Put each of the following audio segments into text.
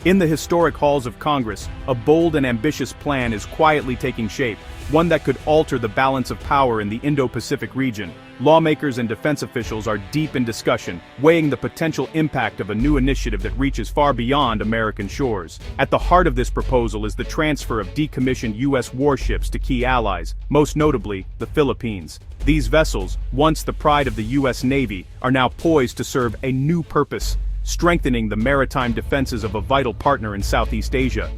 In the historic halls of Congress, a bold and ambitious plan is quietly taking shape, one that could alter the balance of power in the Indo-Pacific region. Lawmakers and defense officials are deep in discussion, weighing the potential impact of a new initiative that reaches far beyond American shores. At the heart of this proposal is the transfer of decommissioned U.S. warships to key allies, most notably the Philippines. These vessels, once the pride of the U.S. Navy, are now poised to serve a new purpose, strengthening the maritime defenses of a vital partner in Southeast Asia.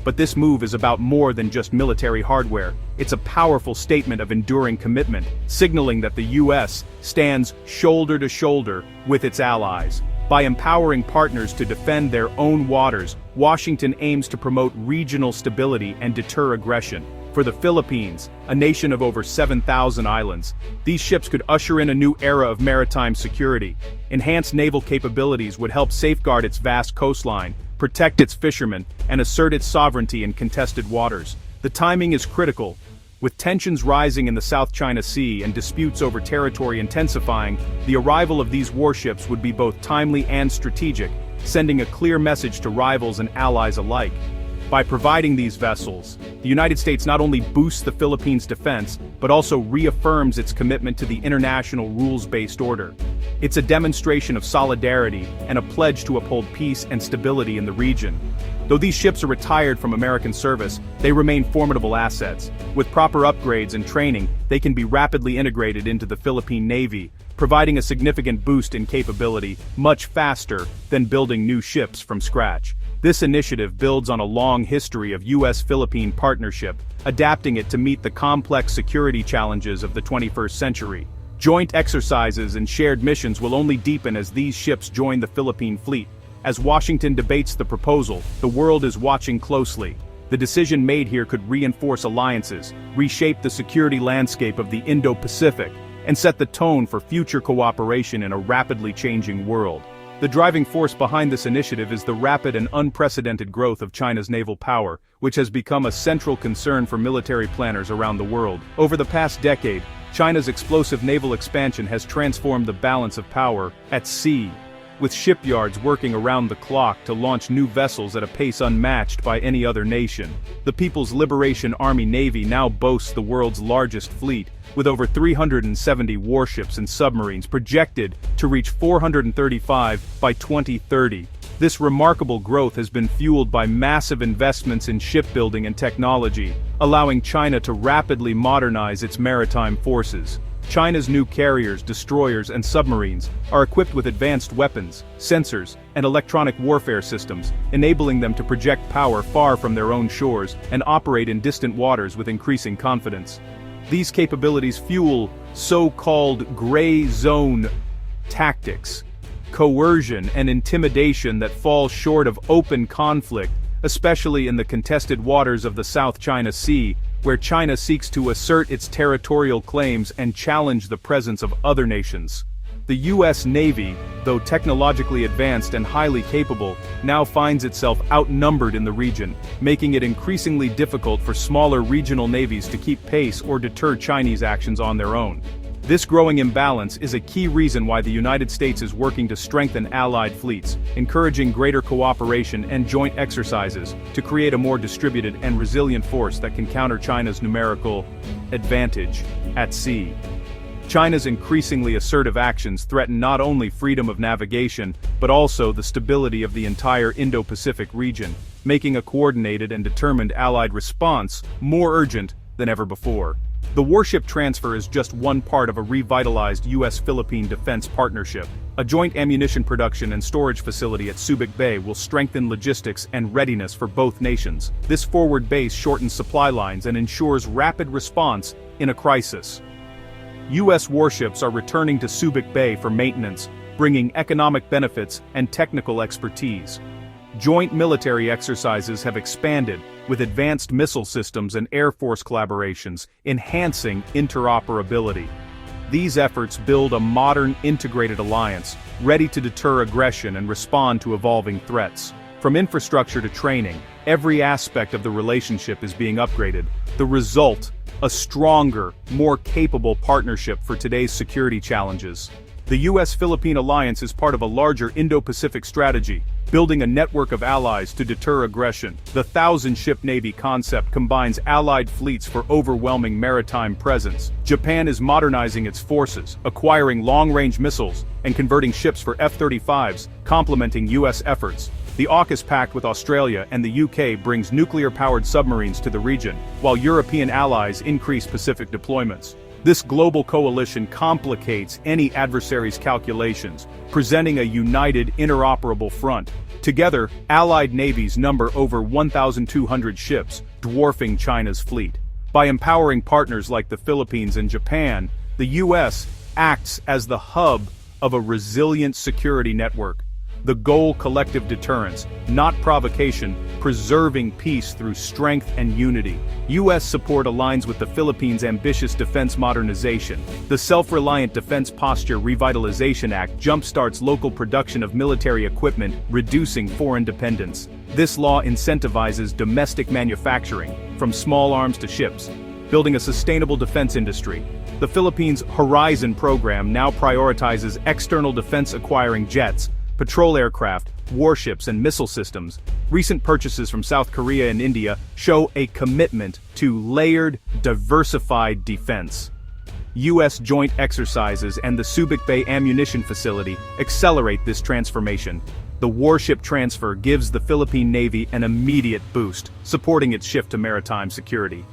But this move is about more than just military hardware. It's a powerful statement of enduring commitment, signaling that the U.S. stands shoulder to shoulder with its allies. By empowering partners to defend their own waters, Washington aims to promote regional stability and deter aggression. For the Philippines, a nation of over 7,000 islands, these ships could usher in a new era of maritime security. Enhanced naval capabilities would help safeguard its vast coastline, protect its fishermen, and assert its sovereignty in contested waters. The timing is critical. With tensions rising in the South China Sea and disputes over territory intensifying, the arrival of these warships would be both timely and strategic, sending a clear message to rivals and allies alike. By providing these vessels, the United States not only boosts the Philippines' defense, but also reaffirms its commitment to the international rules-based order. It's a demonstration of solidarity and a pledge to uphold peace and stability in the region. Though these ships are retired from American service, they remain formidable assets. With proper upgrades and training, they can be rapidly integrated into the Philippine Navy, providing a significant boost in capability, much faster than building new ships from scratch. This initiative builds on a long history of U.S.-Philippine partnership, adapting it to meet the complex security challenges of the 21st century. Joint exercises and shared missions will only deepen as these ships join the Philippine fleet. As Washington debates the proposal, the world is watching closely. The decision made here could reinforce alliances, reshape the security landscape of the Indo-Pacific, and set the tone for future cooperation in a rapidly changing world. The driving force behind this initiative is the rapid and unprecedented growth of China's naval power, which has become a central concern for military planners around the world. Over the past decade, China's explosive naval expansion has transformed the balance of power at sea, with shipyards working around the clock to launch new vessels at a pace unmatched by any other nation. The People's Liberation Army Navy now boasts the world's largest fleet, with over 370 warships and submarines projected to reach 435 by 2030. This remarkable growth has been fueled by massive investments in shipbuilding and technology, allowing China to rapidly modernize its maritime forces. China's new carriers, destroyers, and submarines are equipped with advanced weapons, sensors, and electronic warfare systems, enabling them to project power far from their own shores and operate in distant waters with increasing confidence. These capabilities fuel so-called gray zone tactics, coercion, and intimidation that fall short of open conflict, especially in the contested waters of the South China Sea, where China seeks to assert its territorial claims and challenge the presence of other nations. The U.S. Navy, though technologically advanced and highly capable, now finds itself outnumbered in the region, making it increasingly difficult for smaller regional navies to keep pace or deter Chinese actions on their own. This growing imbalance is a key reason why the United States is working to strengthen allied fleets, encouraging greater cooperation and joint exercises to create a more distributed and resilient force that can counter China's numerical advantage at sea. China's increasingly assertive actions threaten not only freedom of navigation, but also the stability of the entire Indo-Pacific region, making a coordinated and determined Allied response more urgent than ever before. The warship transfer is just one part of a revitalized U.S.-Philippine defense partnership. A joint ammunition production and storage facility at Subic Bay will strengthen logistics and readiness for both nations. This forward base shortens supply lines and ensures rapid response in a crisis. U.S. warships are returning to Subic Bay for maintenance, bringing economic benefits and technical expertise. Joint military exercises have expanded, with advanced missile systems and Air Force collaborations, enhancing interoperability. These efforts build a modern, integrated alliance, ready to deter aggression and respond to evolving threats. From infrastructure to training, every aspect of the relationship is being upgraded. The result, a stronger, more capable partnership for today's security challenges. The US-Philippine alliance is part of a larger Indo-Pacific strategy, building a network of allies to deter aggression. The 1,000-ship Navy concept combines allied fleets for overwhelming maritime presence. Japan is modernizing its forces, acquiring long-range missiles, and converting ships for F-35s, complementing US efforts. The AUKUS pact with Australia and the UK brings nuclear-powered submarines to the region, while European allies increase Pacific deployments. This global coalition complicates any adversary's calculations, presenting a united, interoperable front. Together, allied navies number over 1,200 ships, dwarfing China's fleet. By empowering partners like the Philippines and Japan, the US acts as the hub of a resilient security network. The goal: collective deterrence, not provocation, preserving peace through strength and unity. US support aligns with the Philippines' ambitious defense modernization. The Self-Reliant Defense Posture Revitalization Act jumpstarts local production of military equipment, reducing foreign dependence. This law incentivizes domestic manufacturing, from small arms to ships, building a sustainable defense industry. The Philippines' Horizon program now prioritizes external defense, acquiring jets, patrol aircraft, warships, and missile systems. Recent purchases from South Korea and India show a commitment to layered, diversified defense. U.S. joint exercises and the Subic Bay ammunition facility accelerate this transformation. The warship transfer gives the Philippine Navy an immediate boost, supporting its shift to maritime security.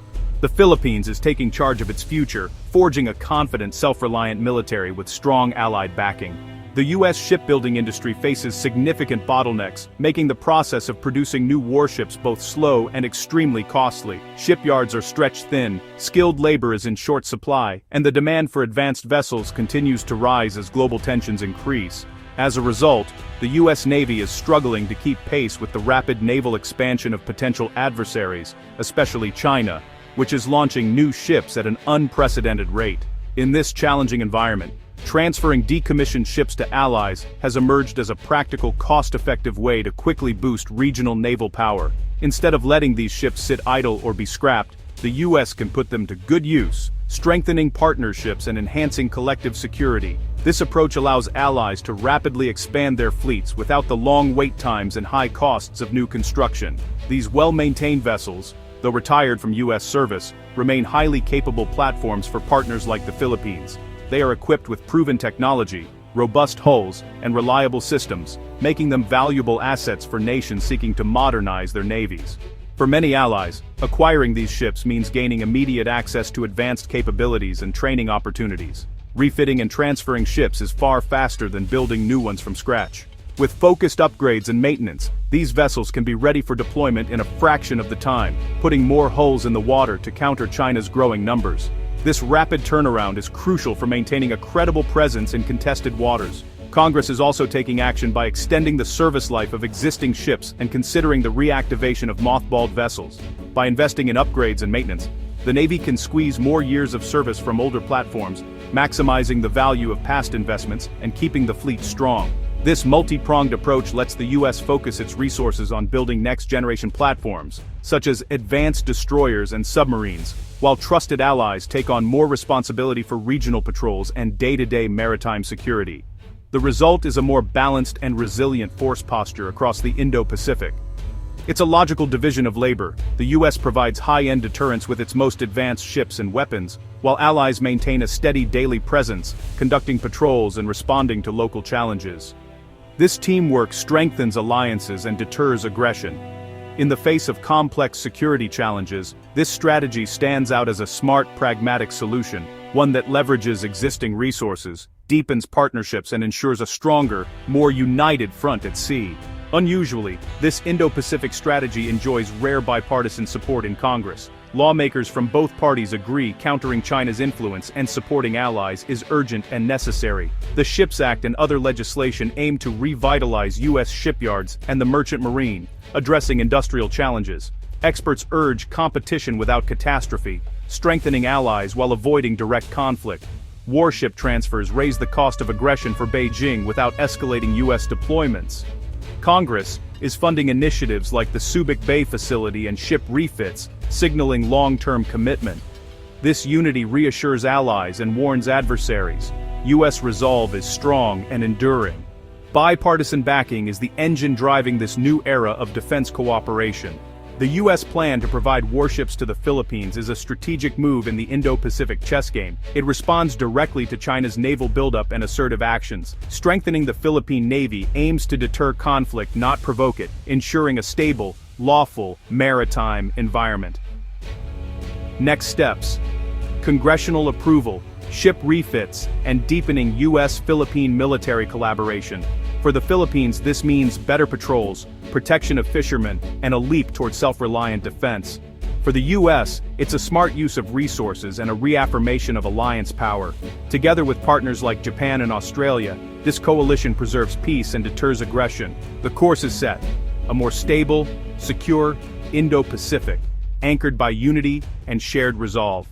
The Philippines is taking charge of its future, forging a confident, self-reliant military with strong allied backing. The U.S. shipbuilding industry faces significant bottlenecks, making the process of producing new warships both slow and extremely costly. Shipyards are stretched thin, skilled labor is in short supply, and the demand for advanced vessels continues to rise as global tensions increase. As a result, the U.S. Navy is struggling to keep pace with the rapid naval expansion of potential adversaries, especially China, which is launching new ships at an unprecedented rate. In this challenging environment, transferring decommissioned ships to allies has emerged as a practical, cost-effective way to quickly boost regional naval power. Instead of letting these ships sit idle or be scrapped, the U.S. can put them to good use, strengthening partnerships and enhancing collective security. This approach allows allies to rapidly expand their fleets without the long wait times and high costs of new construction. These well-maintained vessels, though retired from U.S. service, remain highly capable platforms for partners like the Philippines. They are equipped with proven technology, robust hulls, and reliable systems, making them valuable assets for nations seeking to modernize their navies. For many allies, acquiring these ships means gaining immediate access to advanced capabilities and training opportunities. Refitting and transferring ships is far faster than building new ones from scratch. With focused upgrades and maintenance, these vessels can be ready for deployment in a fraction of the time, putting more hulls in the water to counter China's growing numbers. This rapid turnaround is crucial for maintaining a credible presence in contested waters. Congress is also taking action by extending the service life of existing ships and considering the reactivation of mothballed vessels. By investing in upgrades and maintenance, the Navy can squeeze more years of service from older platforms, maximizing the value of past investments and keeping the fleet strong. This multi-pronged approach lets the U.S. focus its resources on building next-generation platforms, such as advanced destroyers and submarines, while trusted allies take on more responsibility for regional patrols and day-to-day maritime security. The result is a more balanced and resilient force posture across the Indo-Pacific. It's a logical division of labor. The U.S. provides high-end deterrence with its most advanced ships and weapons, while allies maintain a steady daily presence, conducting patrols and responding to local challenges. This teamwork strengthens alliances and deters aggression. In the face of complex security challenges, this strategy stands out as a smart, pragmatic solution, one that leverages existing resources, deepens partnerships, and ensures a stronger, more united front at sea. Unusually, this Indo-Pacific strategy enjoys rare bipartisan support in Congress. Lawmakers from both parties agree countering China's influence and supporting allies is urgent and necessary. The SHIPS Act and other legislation aim to revitalize U.S. shipyards and the merchant marine, addressing industrial challenges. Experts urge competition without catastrophe, strengthening allies while avoiding direct conflict. Warship transfers raise the cost of aggression for Beijing without escalating U.S. deployments. Congress is funding initiatives like the Subic Bay facility and ship refits, signaling long-term commitment. This unity reassures allies and warns adversaries. U.S. resolve is strong and enduring. Bipartisan backing is the engine driving this new era of defense cooperation. The U.S. plan to provide warships to the Philippines is a strategic move in the Indo-Pacific chess game. It responds directly to China's naval buildup and assertive actions. Strengthening the Philippine Navy aims to deter conflict, not provoke it, ensuring a stable, lawful, maritime environment. Next steps: congressional approval, ship refits, and deepening U.S.-Philippine military collaboration. For the Philippines, this means better patrols, protection of fishermen, and a leap toward self-reliant defense. For the U.S., it's a smart use of resources and a reaffirmation of alliance power. Together with partners like Japan and Australia, this coalition preserves peace and deters aggression. The course is set: a more stable, secure Indo-Pacific, anchored by unity and shared resolve.